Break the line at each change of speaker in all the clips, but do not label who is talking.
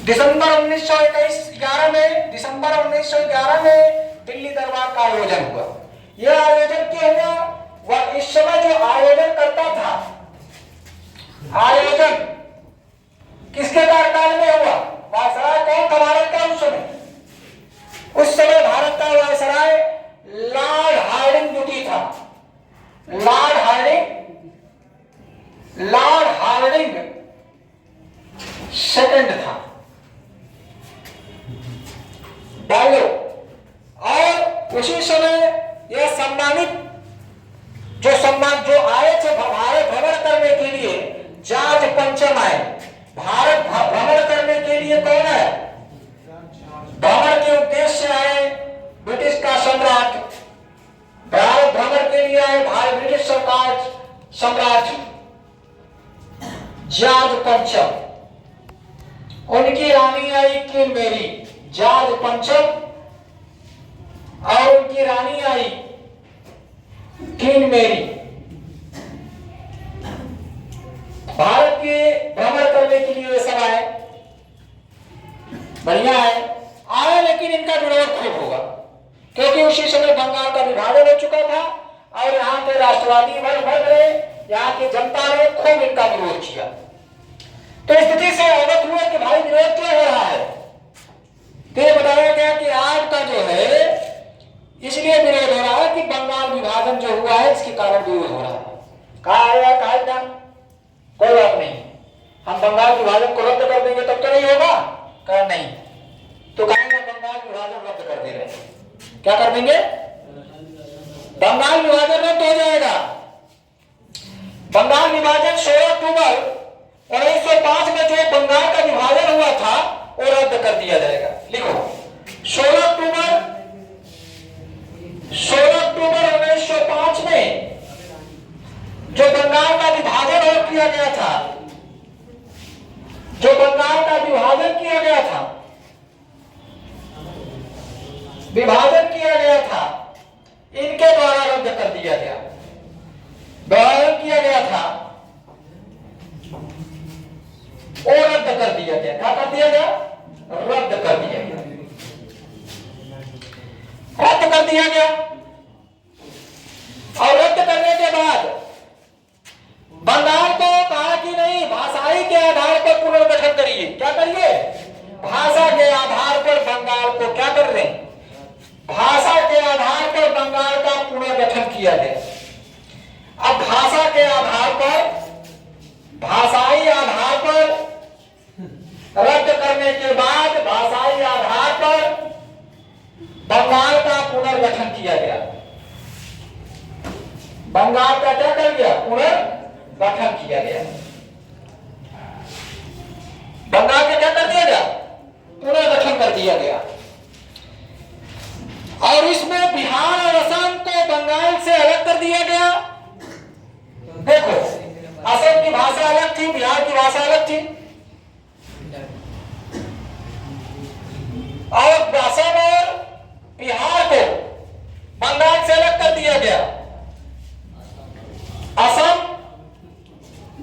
दिसंबर 1911 में दिल्ली दरबार का आयोजन हुआ। यह आयोजन क्यों हुआ? वह इस समय जो आयोजन करता था, आयोजन किसके कार्यकाल में हुआ? वायसराय कौन था भारत का उस समय? उस समय भारत का वायसराय लॉर्ड हार्डिंग द्वितीय था। लॉर्ड हार्डिंग सेकंड था। डालो। और उसी समय यह सम्मानित जो आए थे भारत भ्रमण करने के लिए, जॉर्ज पंचम आए भारत भ्रमण करने के लिए। कौन है? भ्रमण के उद्देश्य से आए ब्रिटिश का सम्राट, भारत भ्रमण के लिए आए ब्रिटिश सरकार सम्राट जॉर्ज पंचम। उनकी रानी आई क्वीन मेरी। जॉर्ज पंचम और उनकी रानी आई क्वीन मेरी भारत के भ्रमण करने के लिए सब आए। बढ़िया आए, लेकिन इनका विरोध खूब होगा, क्योंकि उसी समय बंगाल का विभाजन हो चुका था और यहाँ के राष्ट्रवादी वर्ग बढ़ गए। यहाँ की जनता ने खूब इनका विरोध किया। तो स्थिति से अवगत हुआ कि भाई विरोध क्यों हो रहा है। तो ये बताया गया कि आज का जो है इसलिए विरोध हो रहा है कि बंगाल विभाजन जो हुआ है इसके कारण विरोध हो रहा है। कहा था कोई बात नहीं, हम बंगाल विभाजन को रद्द कर देंगे तब तो नहीं होगा। कहा नहीं, तो कहेंगे बंगाल विभाजन रद्द कर दे रहे। क्या कर देंगे? बंगाल विभाजन रद्द हो जाएगा। बंगाल विभाजन 16 अक्टूबर 1905 में जो बंगाल का विभाजन हुआ था वो रद्द कर दिया जाएगा। लिखो 16 अक्टूबर 1905 में जो बंगाल का विभाजन किया गया था, जो बंगाल का विभाजन किया गया था, इनके द्वारा रद्द कर दिया गया। विभाजन किया गया था वो रद्द कर दिया गया। क्या कर दिया गया? रद्द कर दिया गया। रद्द कर दिया गया। और रद्द करने के बाद बंगाल को कहा कि नहीं, भाषाई के आधार पर पुनर्गठन करिए। क्या करिए? भाषा के आधार पर बंगाल को क्या कर रहे हैं? भाषा के आधार पर बंगाल का पुनर्गठन किया गया। अब भाषा के आधार पर, भाषाई आधार पर रद्द करने के बाद भाषाई आधार पर बंगाल का पुनर्गठन किया गया। बंगाल का क्या कर दिया? पुनर्गठन किया गया। बंगाल का क्या कर दिया गया? पुनर्गठन कर दिया गया। और इसमें बिहार और असम को बंगाल से अलग कर दिया गया। देखो, असम की भाषा अलग थी, बिहार की भाषा अलग थी। और असम और बिहार को बंगाल से अलग कर दिया गया। असम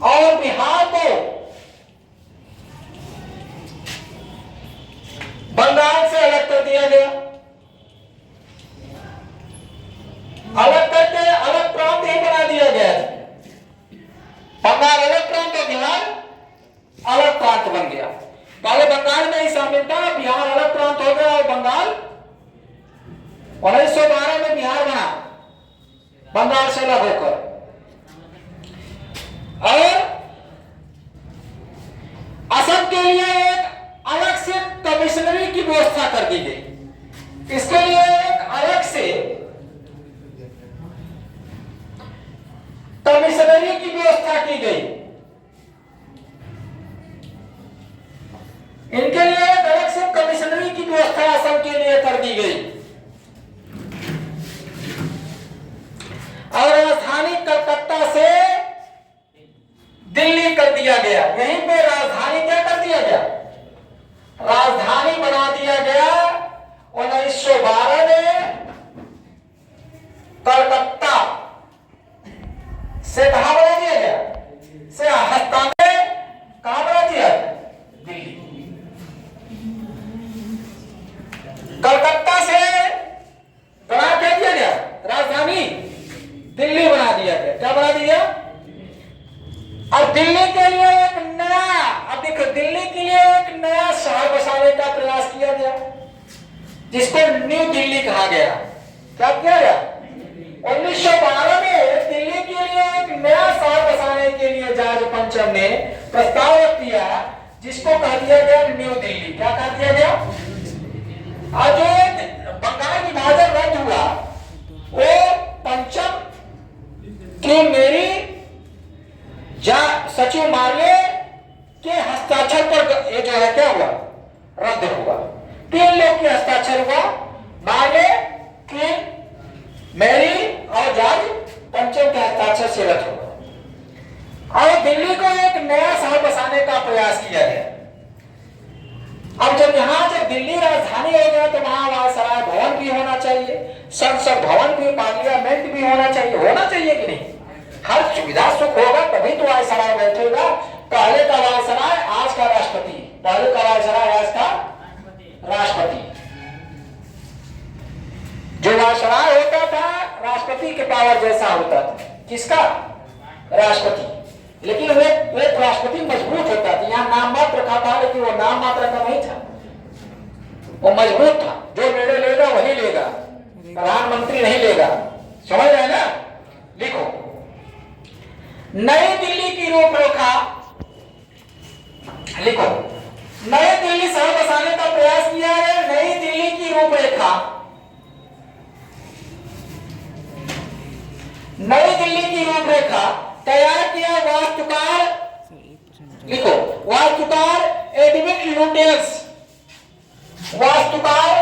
और बिहार को बंगाल से अलग कर दिया गया। अलग करके अलग प्रांत ही बना दिया गया। बंगाल अलग प्रांत और बिहार अलग प्रांत बन गया। पहले बंगाल में ही शामिल था, बिहार अलग प्रांत हो गया और बंगाल 1912 में बिहार बना बंगाल से अलग होकर। और असम के लिए एक अलग से कमिश्नरी की व्यवस्था कर दी गई। इसके लिए एक अलग से कमिश्नरी की व्यवस्था की गई। इनके लिए एक अलग से कमिश्नरी की व्यवस्था असम के लिए कर दी गई। और राजधानी कलकत्ता से दिल्ली कर दिया गया। यहीं पे राजधानी क्या कर दिया गया? राजधानी बना दिया गया 1912 में। कलकत्ता से कहां बना दिया गया? से हस्तांतरण कहां बना दिया? दिल्ली। कहा गया। क्या किया गया? 1912 में दिल्ली के लिए एक नया शहर बसाने के लिए जॉर्ज पंचम ने प्रस्ताव रख दिया, जिसको कह दिया गया न्यू दिल्ली। क्या कह दिया गया? आज जो बंगाल विभाजन रद्द हुआ, वो पंचम की मेरी सचिव मार्ले के हस्ताक्षर पर ये जो है क्या हुआ? रद्द हुआ। 3 लोग के हस्ताक्षर हुआ, मार्ले के, मेरी और जॉर्ज पंचम के हस्ताक्षर से रद्द हुआ और दिल्ली को एक नया शहर बसाने का प्रयास किया गया। अब जब दिल्ली राजधानी हो गया तो वहां वायसराय भवन भी होना चाहिए, संसद भवन भी, पार्लियामेंट भी होना चाहिए। होना चाहिए कि नहीं? हर सुविधा सुख होगा तभी तो वायसराय बैठेगा। पहले का वायसराय आज का राष्ट्रपति, पहले का वायसराय आज का राष्ट्रपति। जो वायसराय होता था राष्ट्रपति के पावर जैसा होता था। किसका? राष्ट्रपति। लेकिन वे राष्ट्रपति मजबूत होता था। यहाँ नाम मात्र रखा था, लेकिन वो नाम मात्र का नहीं था, वो मजबूत था। जो निर्णय लेगा वही लेगा, प्रधानमंत्री नहीं लेगा। समझ रहे हैं ना? लिखो, नई दिल्ली की रूपरेखा लिखो। नई दिल्ली शहर बसाने का प्रयास किया है। नई दिल्ली की रूपरेखा, नई दिल्ली की रूपरेखा तैयार किया वास्तुकार, लिखो, वास्तुकार एडविन लुटियंस, वास्तुकार